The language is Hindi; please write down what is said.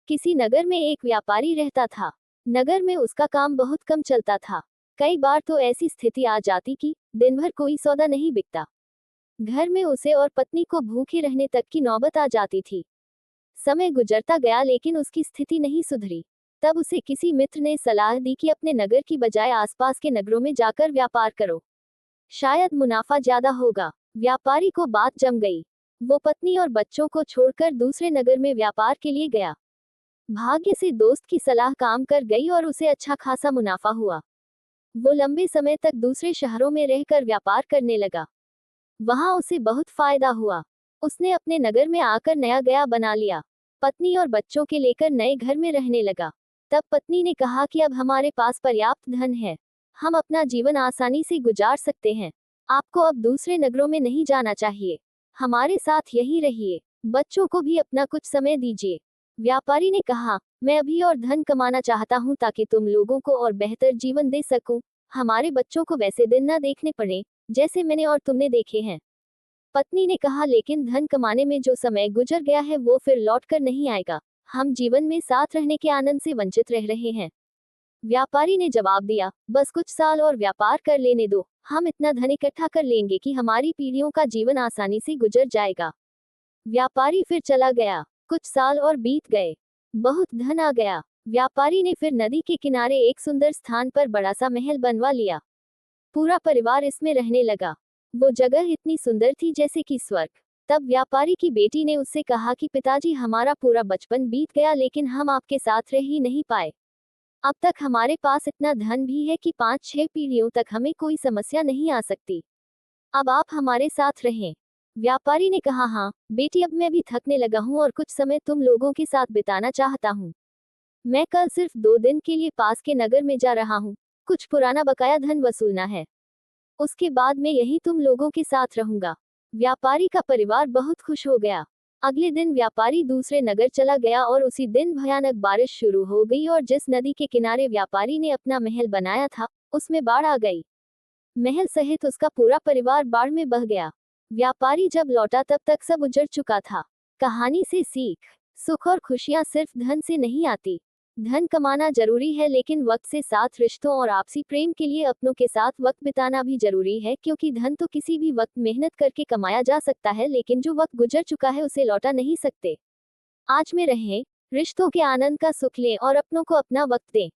किसी नगर में एक व्यापारी रहता था। नगर में उसका काम बहुत कम चलता था। कई बार तो ऐसी स्थिति आ जाती कि दिन भर कोई सौदा नहीं बिकता। घर में उसे और पत्नी को भूखे रहने तक की नौबत आ जाती थी। समय गुजरता गया लेकिन उसकी स्थिति नहीं सुधरी। तब उसे किसी मित्र ने सलाह दी कि अपने नगर की बजाय आसपास के नगरों में जाकर व्यापार करो, शायद मुनाफा ज्यादा होगा। व्यापारी को बात जम गई। वो पत्नी और बच्चों को छोड़कर दूसरे नगर में व्यापार के लिए गया। भाग्य से दोस्त की सलाह काम कर गई और उसे अच्छा खासा मुनाफा हुआ। वो लंबे समय तक दूसरे शहरों में रहकर व्यापार करने लगा। वहां उसे बहुत फायदा हुआ। उसने अपने नगर में आकर नया गया बना लिया। पत्नी और बच्चों के लेकर नए घर में रहने लगा। तब पत्नी ने कहा कि अब हमारे पास पर्याप्त धन है, हम अपना जीवन आसानी से गुजार सकते हैं। आपको अब दूसरे नगरों में नहीं जाना चाहिए, हमारे साथ यहीं रहिए। बच्चों को भी अपना कुछ समय दीजिए। व्यापारी ने कहा, मैं अभी और धन कमाना चाहता हूँ ताकि तुम लोगों को और बेहतर जीवन दे सकूं। हमारे बच्चों को वैसे दिन न देखने पड़े जैसे मैंने और तुमने देखे हैं। पत्नी ने कहा, लेकिन धन कमाने में जो समय गुजर गया है वो फिर लौट कर नहीं आएगा। हम जीवन में साथ रहने के आनंद से वंचित रह रहे हैं। व्यापारी ने जवाब दिया, बस कुछ साल और व्यापार कर लेने दो, हम इतना धन इकट्ठा कर लेंगे कि हमारी पीढ़ियों का जीवन आसानी से गुजर जाएगा। व्यापारी फिर चला गया। कुछ साल और बीत गए। बहुत धन आ गया। व्यापारी ने फिर नदी के किनारे एक सुंदर स्थान पर बड़ा सा महल बनवा लिया। पूरा परिवार इसमें रहने लगा। वो जगह इतनी सुंदर थी जैसे कि स्वर्ग। तब व्यापारी की बेटी ने उससे कहा कि पिताजी, हमारा पूरा बचपन बीत गया लेकिन हम आपके साथ रह ही नहीं पाए। अब तक हमारे पास इतना धन भी है कि 5-6 पीढ़ियों तक हमें कोई समस्या नहीं आ सकती। अब आप हमारे साथ रहें। व्यापारी ने कहा, हाँ बेटी, अब मैं भी थकने लगा हूँ और कुछ समय तुम लोगों के साथ बिताना चाहता हूँ। मैं कल सिर्फ 2 दिन के लिए पास के नगर में जा रहा हूँ, कुछ पुराना बकाया धन वसूलना है। उसके बाद मैं यहीं तुम लोगों के साथ रहूंगा। व्यापारी का परिवार बहुत खुश हो गया। अगले दिन व्यापारी दूसरे नगर चला गया और उसी दिन भयानक बारिश शुरू हो गई और जिस नदी के किनारे व्यापारी ने अपना महल बनाया था उसमें बाढ़ आ गई। महल सहित उसका पूरा परिवार बाढ़ में बह गया। व्यापारी जब लौटा तब तक सब उजड़ चुका था। कहानी से सीख, सुख और खुशियां सिर्फ धन से नहीं आती। धन कमाना जरूरी है लेकिन वक्त से साथ रिश्तों और आपसी प्रेम के लिए अपनों के साथ वक्त बिताना भी जरूरी है, क्योंकि धन तो किसी भी वक्त मेहनत करके कमाया जा सकता है लेकिन जो वक्त गुजर चुका है उसे लौटा नहीं सकते। आज में रहें, रिश्तों के आनंद का सुख लें और अपनों को अपना वक्त दें।